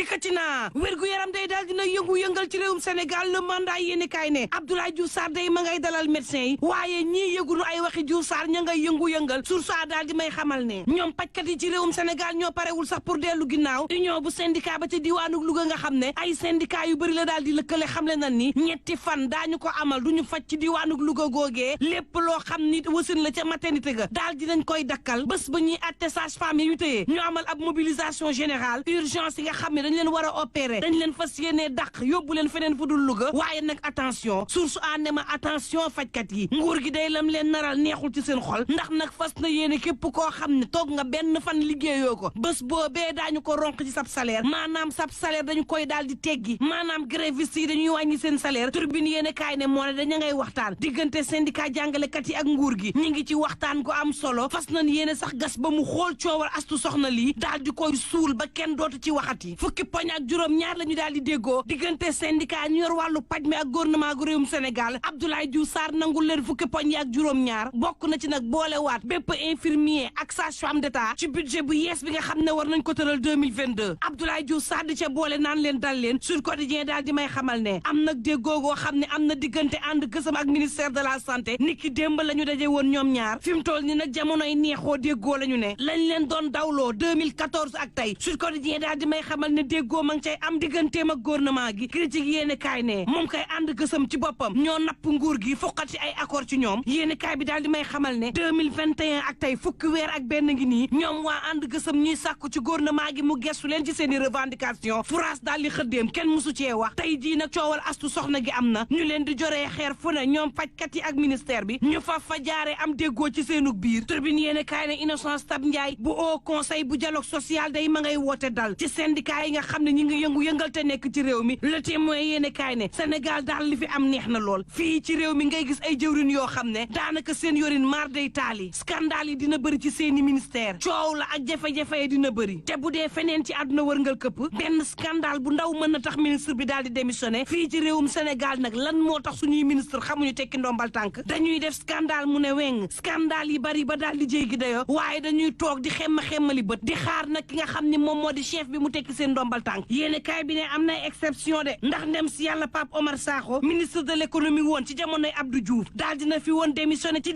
dikkati naa wér-gu-yaram day daal dina yëngu-yëngal ci réewum Sénégal le mandat yéeni kaay ne Abdoulaye Diouf Sarr day ma ngay dalal médecin yi waaye ñii yëgunu ay waxi Diouf Sarr ña ngay yëngu-yëngal source a daal di may xamal ne ñoom pajkat yi ci réewum Sénégal ñoo parewul sax pour dellu ginnaaw union bu syndicat ba ca diwaanu Louga nga xam ne ay syndicat yu bëri la daal di lëkkale xamle na ni ñetti fan daañu ko amal duñu faj ci diwaanu Louga googee lépp loo xam ni wasin la ca maternité ga daal dinañ koy dakkal bés ba ñuy atte sage-femme yu tëyee ñu amal ab mobilisation générale urgence yi nga xam ne dañ leen war a opérer dañ leen fas yéenee dàq yóbbu leen feneen fu dul Louga waaye nag attention source a ne ma attention fajkat yi nguur gi day lam leen naral neexul ci seen xol ndax nag fas na yéene képp koo xam ne toog nga benn fan liggéeyoo ko bés boobee daañu ko ronk ci sab salaire maanaam sab salaire dañu koy daal di teggi maanaam gréviste yi dañuy wàññi seen salaire turbine yéene kaay ne moo ne daña ngay waxtaan diggante syndicat jàngalekat yi ak nguur gi ñi ngi ci waxtaan gu am solo fas nañ yéene sax gas ba mu xool coowal astu soxna lii daal di koy suul ba kenn dootu ci waxati fukki poñ ak juróom ñaar la ñu daal di déggoo diggante syndicat ñu yor wàllu paj mi ak gouvernement gu réewum Sénégal Abdoulaye Diouf Sarr nangul leen fukki poñ yi ak juróom ñaar bokk na ci nag boolewaat bépp infirmier ak sage-femme d'État ci budget bu yees bi nga xam ne war nañ ko tëral 2022 Abdoulaye Diouf Sarr di ca boole naan leen dal leen Sud Quotidien daal di may xamal ne am nag déggoo goo xam ne am na diggante ànd gësam ak ministère de la santé niki démb la ñu daje woon ñoom ñaar fi mu toll ni nag jamonoy neexoo déggoo la ñu ne lañ leen doon dawloo 2014 ak tey Sud Quotidien daal di may xamal ne déggoo ma ngi cay am digganteem ak gouvernement gi critique yéene kaay ne moom kay ànd gësam ci boppam ñoo napp nguur gi foqati ay accord ci ñoom yéene kaay bi daal di may xamal ne 2021 ak tey fukki weer ak benn ngi nii ñoom waa ànd gësam ñuy sàkku ci gouvernement gi mu gestu leen ci seen i revendication France daal di xëddeem kenn musu cee wax tey jii nag coowal astu soxna gi am na ñu leen di joree xeer fu ne ñoom fajkat yi ak ministère bi ñu fa jaare am déggoo ci seenug biir turbine yéene kaay ne Innocence Tab Ndiaye bu Haut Conseil bu dialogue social day ma ngay woote dal ci syndicat yi nga xam ne ñi ngi yëngu-yëngal te nekk ci réew mi Le Témoin yéene kaay ne Sénégal daal li fi am neex na lool fii ci réew mi ngay gis ay jëwrin yoo xam ne daanaka seen yorin maar day taali scandale yi dina bëri ci seeni ministère coow la ak jafe-jafe yi dina bëri te bu dee feneen ci àdduna wërngal këpp benn scandale bu ndaw mën na tax ministre bi daal di démissionné fii ci réewum Sénégal nag lan moo tax suñuy ministre xamuñu tekki ndombal tànk dañuy def scandale mu ne weng scandale yi bari ba daal di jéggi dayo waaye dañuy toog di xemmali bët di xaar nag ki nga xam ne moom moo di chef bi mu tekki seen ndombal tànk yéene kaay bi ne am na exception de ndax ndem si yàlla Pape Omar Sakho ministre de l'économie woon ci jamonoy Abdou Diouf daal dina fi woon démissionné ci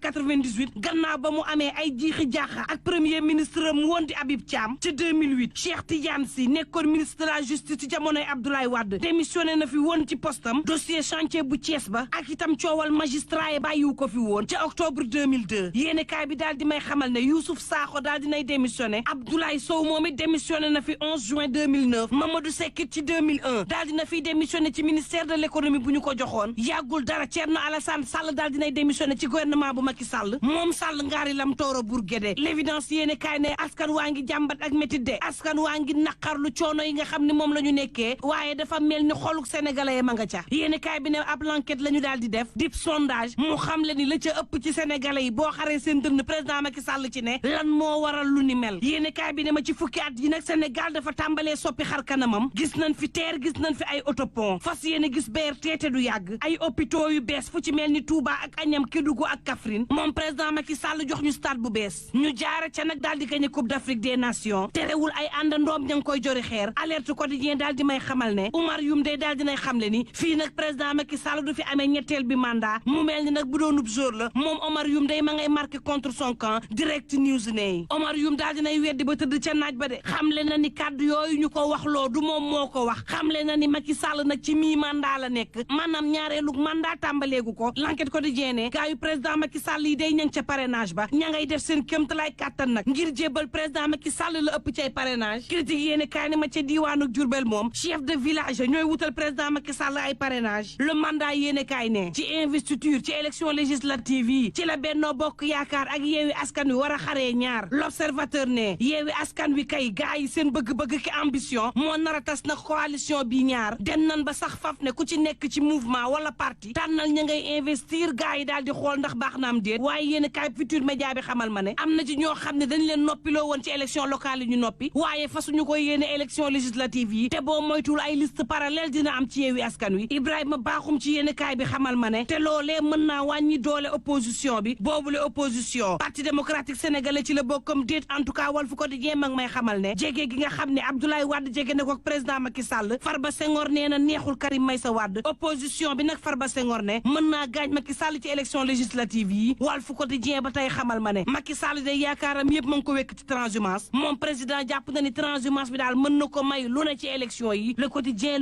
1998 gannaaw ba mu amee ay jiixi jaaxa ak premier ministre am woon di Habib Thiam ci 2008 Cheikh Tidiane Sy nekkoon ministre de la justice ci jamonoy Abdoulaye Wade démissionné na fi woon ci postam dossier chantier bu Thiès ba ak itam coowal magistrat yi bàyyiwu ko fi woon ca octobre 2002 yéene kaay bi daal di may xamal ne Youssouf Sakho daal dinay démissionné Abdoulaye Sow moom it démissionné na fi 11 juin 2009 Mamadou Seck ci 2001 daal dina fiy démissionné ci ministère de l'économie bu ñu ko joxoon yàggul dara Thierno Alassane Sall daal dinay démissionné ci gouvernement bu Macky Sall moom Sall ngaari lam tooro Bourguédé l'évidence yéene kaay ne askan waa ngi jàmbat ak métit de askan waa ngi naqarlu coono yi nga xam ne moom la ñu nekkee waaye dafa mel ni xoluk sénégalais ma nga ca yéene kaay bi ne ab l'enquête la ñu daal di def dip sondage mu xam le ni la ca ëpp ci sénégalais yi boo xaree seen dënn président Macky Sall ci ne lan moo waral lu ni mel yéene kaay bi ne ma ci fukki at yi nag Sénégal dafa tàmbalee soppi xar kanamam gis nañ fi TER gis nañ fi ay autopont fas yéene gis BRT te du yàgg ay hôpitaux yu bees fu ci mel ni Touba ak Agnam Kédougou ak Kaffrine moom président Macky Sall jox ñu stade bu bees ñu jaare ca nag daal di gagné Coupe d'Afrique des Nations terewul ay àndandoom ña ngi koy jori xeer alerte quotidien daal di may xamal ne Oumar Youm day daal dinay xamle ni fii nag président Macky Sall du fi amee ñetteel bi mandat mu mel ni nag bu doonub jour la moom Oumar Youm day ma ngay marqué contre son camp direct news ne Oumar Youm daal dinay weddi ba tëdd ca naaj ba de xamle na ni kàddu yooyu ñu ko wax loo du moom moo ko wax xamle na ni Macky Sall nag ci mii mandat la nekk maanaam ñaareelu mandat tàmbaleegu ko l'enquête quotidien ne gaa yu président Macky Sall yi day ñang ca parrainage ba ña ngay def seen kéemtalaay kàttan nag ngir jébbal président Macky Sall la ëpp ci ay parrainage critique yéene kaay ne ma ca diiwaanu Diourbel moom chef de village ñooy wutal président Macky Sall ay parrainage le mandat yéene kaay ne ci investiture ci élection législative yi ci la Benno Bokk Yaakaar ak Yewwi Askan Wi war a xaree ñaar l'observateur ne Yewwi Askan Wi kay gaa yi seen bëgg-bëgg ki ambition moo nar a tas nag coalition bi ñaar dem nan ba sax faf ne ku ci nekk ci mouvement wala parti tànnal ña ngay investir gaa yi daal di xool ndax baax na am déet waaye yéen kaay Futurs Médias bi xamal ma ne am na ci ñoo xam ne dañ leen noppiloo woon ci élection locale yi ñu noppi waaye fasuñu koy yéene élection législative yi te boo moytuwul ay liste parallèle dina am ci Yewwi Askan Wi Ibrahima Bakhoum ci yéen kaay bi xamal ma ne te loolee mën naa wàññi doole opposition bi boobule opposition parti démocratique sénégalais ci la bokkam déet en tout cas Walf Quotidien mag may xamal ne jege gi nga xam ne Abdoulaye Wade jege na ko ak président Macky Sall Farba Senghor nee na neexul Karim Meïssa Wade opposition bi nag Farba Senghor ne mën naa gaañ Macky Sall ci élection législative yi Walf Quotidien ba tey xamal ma ne Macky Sall day yaakaaram yëpp ma ngi ko wekk ci transhumance moom président jàpp na ni transhumance bi daal mën na ko may lu ne ci élection yi le quotidien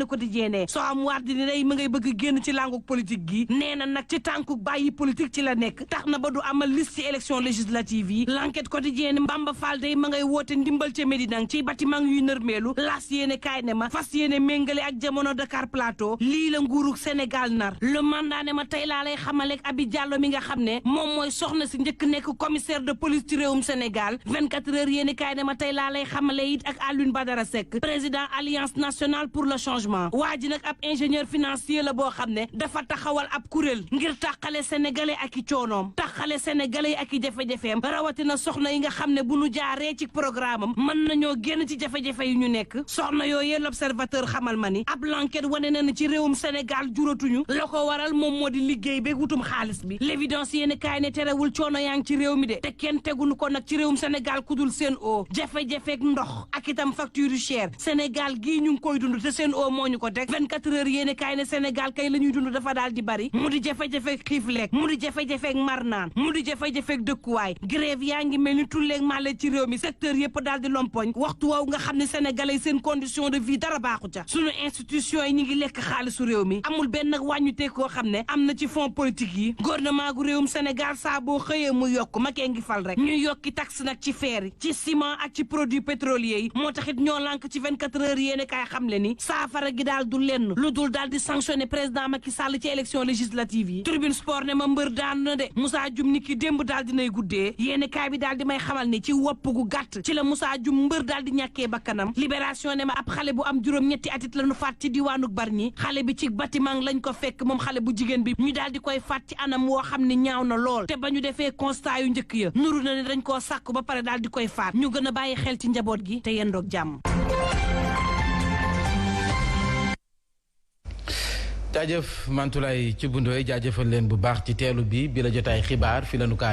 ne soo am Wade ni day ma ngay bëgg génn ci làngug politique gi nee na nag ci tànkuk bàyyi politique ci la nekk tax na ba du amal liste ci élection législative yi l'enquête quotidien ne Bamba Fall day ma ngay woote ndimbal ca Médina ci bâtiment yuy nërmeelu laas yéene kaay ne ma fas yéene méngale ak jamono Dakar Plateau lii la nguurug Sénégal nar le mandat ne ma tey laa lay xamaleeg Abi Diallo mi nga xam ne moom mooy soxna si njëkk nekk commissaire de police ci réewum Sénégal 24 heures yéene kaay ne ma tey laa lay xamale it ak Alioune Badara Seck président alliance nationale pour le changement waa ji nag ab ingénieur financier la boo xam ne dafa taxawal ab kuréel ngir tàqale sénégalais ak i coonoom tàqale sénégalais ak i jafe-jafeem rawatina soxna yi nga xam ne bu nu jaaree ci programme am mën nañoo génn ci jafe-jafe yu ñu nekk soxna yooyu l'observateur xamal ma ni ab l'enquête wane na ci réewum Sénégal juratuñu la ko waral moom moo di liggéey beeg wutum xaalis bi l'évidence yéen kaay ne terewul coono yaa ngi ci réew mi de te kenn tegunu ko nag ci réewum Sénégal kudul seen o jafe-jafeeg ndox ak itam facture yu cher Sénégal gii ñu ngi koy dund te seen o moo ñu ko teg 24 heures yéen kaay ne Sénégal kay la ñuy dund dafa daal di bari mu di jafe-jafeeg xiif leeg mu di jafe-jafeeg mar naan mu di jafe-jafeeg dëkkuwaay grève yaa ngi mel ni tulleeg màlle ci réew mi secteur yëpp daal di lompoñ waxtu waaw nga xam ne sénégalais seen condition de vie dara baaxu ca sunu institution yi ñu ngi lekk xaalisu réew mi amul benn nag wàññute koo xam ne am na ci fonds politique yi gouvernement gu réewum Sénégal saa boo xëyee mu yokk makee ngi fal rek ñuy yokki taxe nag ci fer yi ci ciment ak ci produits pétroliers yi moo taxit ñoo lànk ci 24 heures yéene kaay xam le ni saafara gi daal du lenn lu dul daal di sanctionné président Macky Sall ci élection législative yi tribune sport ne ma mbër daan na de Moussa Dioum ni ki démb daal dinay guddee yéene kaay bi daal di may xamal ni ci wopp gu gàtt ci la Moussa Dioum mbër daal di ñàkkee bakkanam libération ne ma ab xale bu am juróom-ñetti atit lañu faat ci diwaanu Bargny xale bi ci bâtiment lañ ko fekk moom xale bu jigéen bi ñu daal di koy faat ci anam woo xam ne ñaaw na lool te ba ñu defee constat yu njëkk ya nuru na ne dañ koo sàkku ba pare daal di koy faat ñu gën a bàyyi xel ci njaboot gi te yendoog jàmm. jaajëf Mantoulaye Thioub Ndoye jaajëfal leen bu baax ci teelu bi la jotaay xibaar fi la nu